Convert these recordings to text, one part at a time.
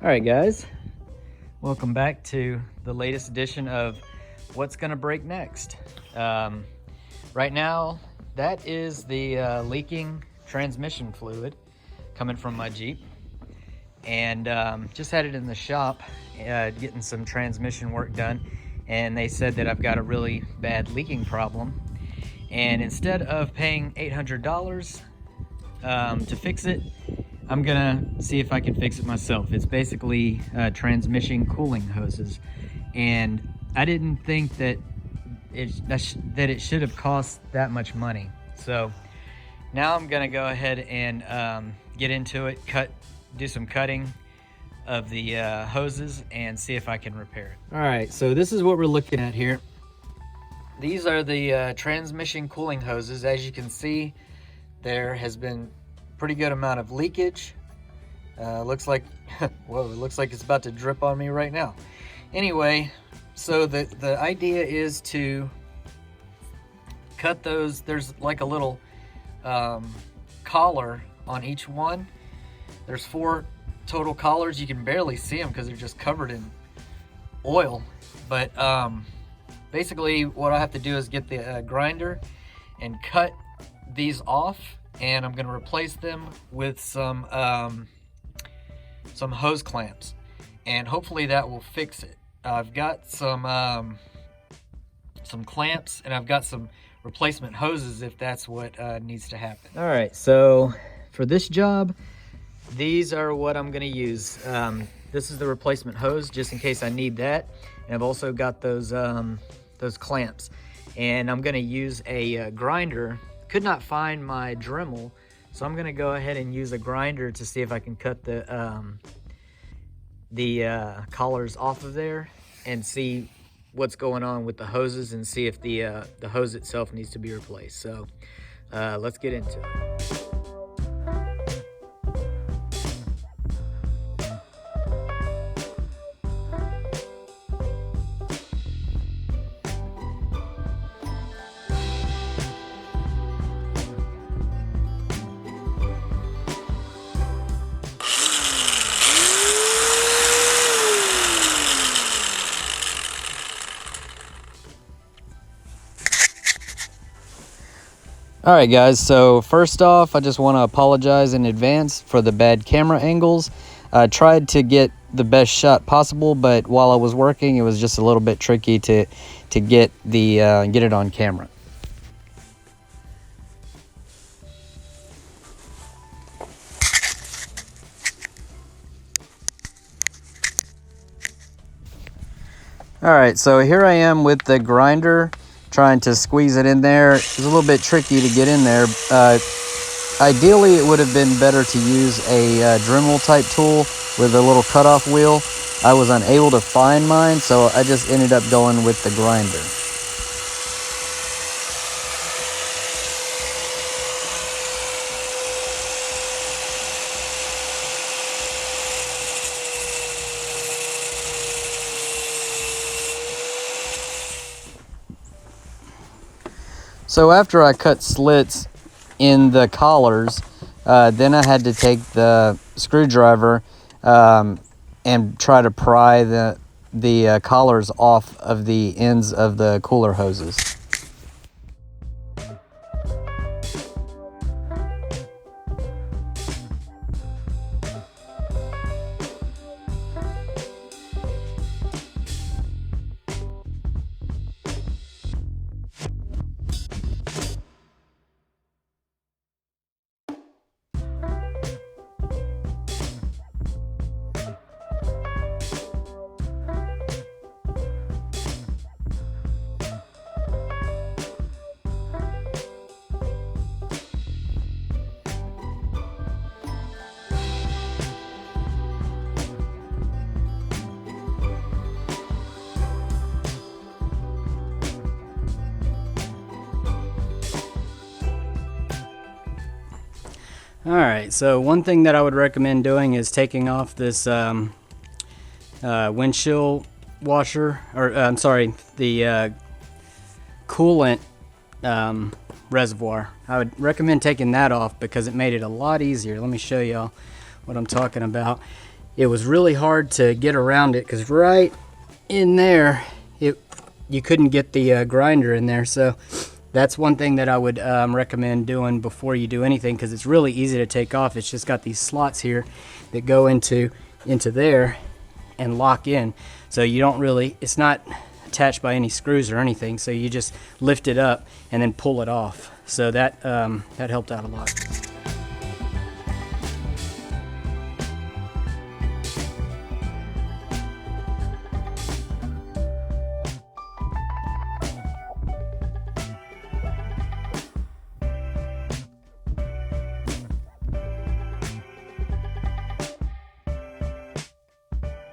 All right, guys, welcome back to the latest edition of What's Gonna Break Next. Right now, that is the leaking transmission fluid coming from my Jeep, and just had it in the shop getting some transmission work done, and they said that I've got a really bad leaking problem, and instead of paying $800 to fix it, I'm gonna see if I can fix it myself. It's basically transmission cooling hoses, and I didn't think that it should have cost that much money. So now I'm gonna go ahead and get into it, do some cutting of the hoses and see if I can repair it. All right, so this is what we're looking at here. These are the transmission cooling hoses. As you can see, there has been pretty good amount of leakage. Looks like, whoa, it looks like it's about to drip on me right now. Anyway, so the idea is to cut those. There's like a little collar on each one. There's 4 total collars. You can barely see them because they're just covered in oil. But basically what I have to do is get the grinder and cut these off, and I'm going to replace them with some hose clamps, and hopefully that will fix it. I've got some clamps, and I've got some replacement hoses if that's what needs to happen. All right, so for this job, these are what I'm going to use. This is the replacement hose just in case I need that, and I've also got those clamps, and I'm going to use a grinder. Could not find my Dremel, so I'm gonna go ahead and use a grinder to see if I can cut the collars off of there and see what's going on with the hoses and see if the hose itself needs to be replaced. So let's get into it. All right, guys, so first off, I just want to apologize in advance for the bad camera angles. I tried to get the best shot possible, but while I was working, it was just a little bit tricky to get it on camera. All right, so here I am with the grinder, trying to squeeze it in there. It's a little bit tricky to get in there. Ideally, it would have been better to use a Dremel type tool with a little cutoff wheel. I was unable to find mine, so I just ended up going with the grinder. So after I cut slits in the collars, then I had to take the screwdriver and try to pry the collars off of the ends of the cooler hoses. All right, so one thing that I would recommend doing is taking off this windshield washer, or I'm sorry, the coolant reservoir. I would recommend taking that off because it made it a lot easier. Let me show y'all what I'm talking about. it was really hard to get around it because right in there, you couldn't get the grinder in there. So that's one thing that I would recommend doing before you do anything, because it's really easy to take off. It's just got these slots here that go into there and lock in. So you don't really, it's not attached by any screws or anything. So you just lift it up and then pull it off. So that helped out a lot.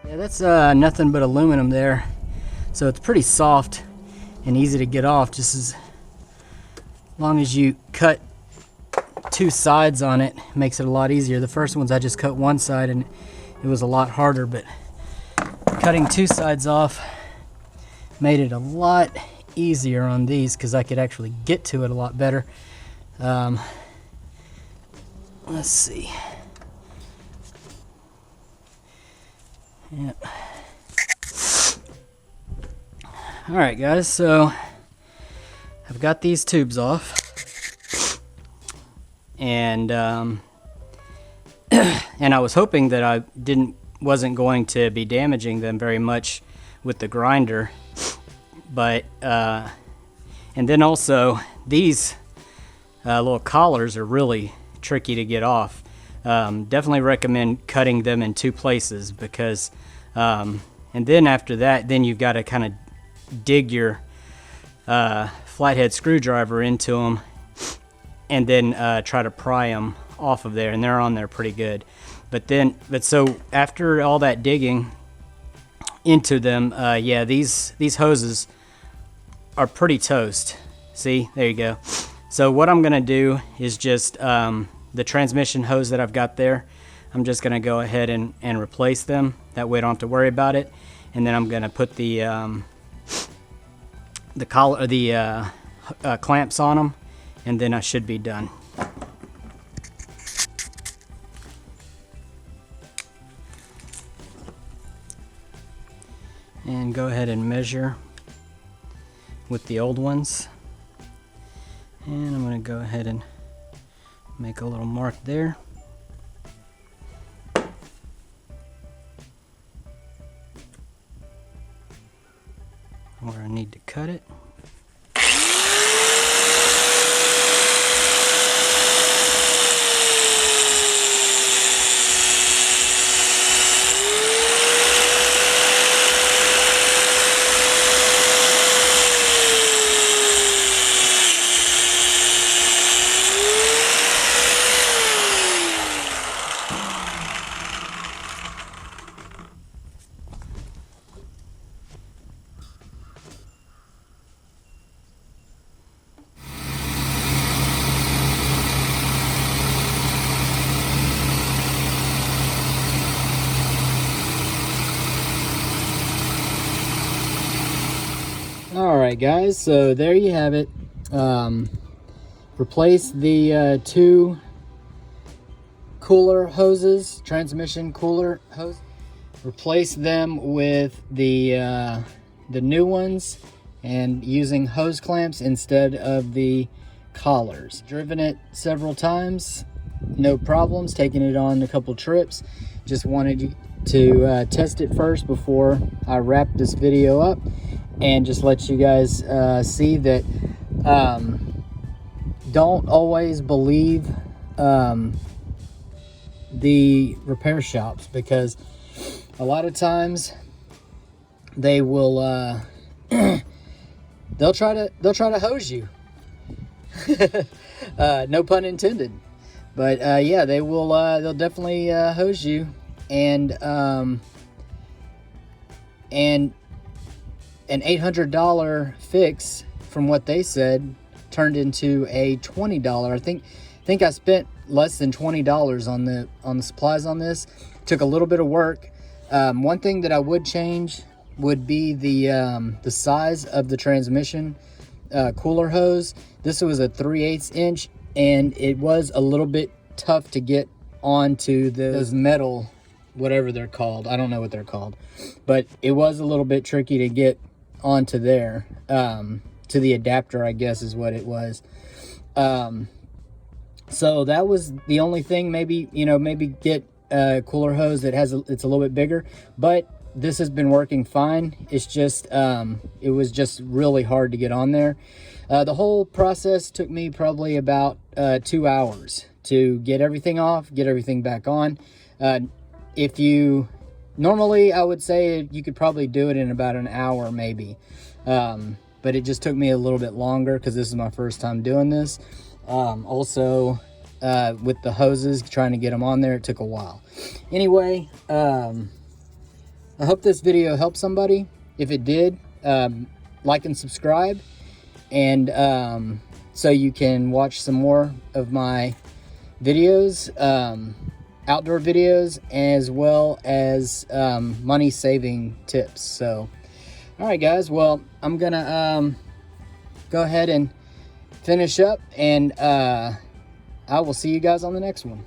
Yeah, that's nothing but aluminum there, so it's pretty soft and easy to get off. Just as long as you cut two sides on it, makes it a lot easier. The first ones I just cut one side and it was a lot harder, but cutting two sides off made it a lot easier on these because I could actually get to it a lot better. Let's see. Yep. All right, guys, so I've got these tubes off, and and I was hoping that I wasn't going to be damaging them very much with the grinder, but and then also these little collars are really tricky to get off. Definitely recommend cutting them in two places, because and then after that, then you've got to kind of dig your flathead screwdriver into them and then try to pry them off of there, and they're on there pretty good. But so after all that digging into them, yeah, these hoses are pretty toast. See, there you go. So what I'm gonna do is just the transmission hose that I've got there, I'm just gonna go ahead and replace them. That way I don't have to worry about it. And then I'm gonna put the collar, the clamps on them, and then I should be done. And go ahead and measure with the old ones. And I'm gonna go ahead and make a little mark there. Where I need to cut it. Alright guys, so there you have it. Replace the two cooler hoses, transmission cooler hose. Replace them with the new ones, and using hose clamps instead of the collars. Driven it several times, no problems, taking it on a couple trips. Just wanted to test it first before I wrap this video up, and just let you guys see that don't always believe the repair shops, because a lot of times they will they'll try to hose you. No pun intended. But yeah, they'll definitely hose you, and an $800 fix, from what they said, turned into a $20. I think I spent less than $20 on the supplies on this. Took a little bit of work. One thing that I would change would be the size of the transmission cooler hose. This was a 3/8 inch, and it was a little bit tough to get onto those metal whatever they're called. I don't know what they're called, but it was a little bit tricky to get onto there, to the adapter, I guess is what it was. So that was the only thing. Maybe, you know, maybe get a cooler hose that has it's a little bit bigger, but this has been working fine. It's just it was just really hard to get on there. The whole process took me probably about 2 hours to get everything off, get everything back on. If you normally, I would say you could probably do it in about an hour maybe, but it just took me a little bit longer because this is my first time doing this. Also, with the hoses, trying to get them on there, it took a while. Anyway, I hope this video helped somebody. If it did, like and subscribe, and so you can watch some more of my videos, outdoor videos, as well as money saving tips. So all right guys, well, I'm gonna go ahead and finish up, and I will see you guys on the next one.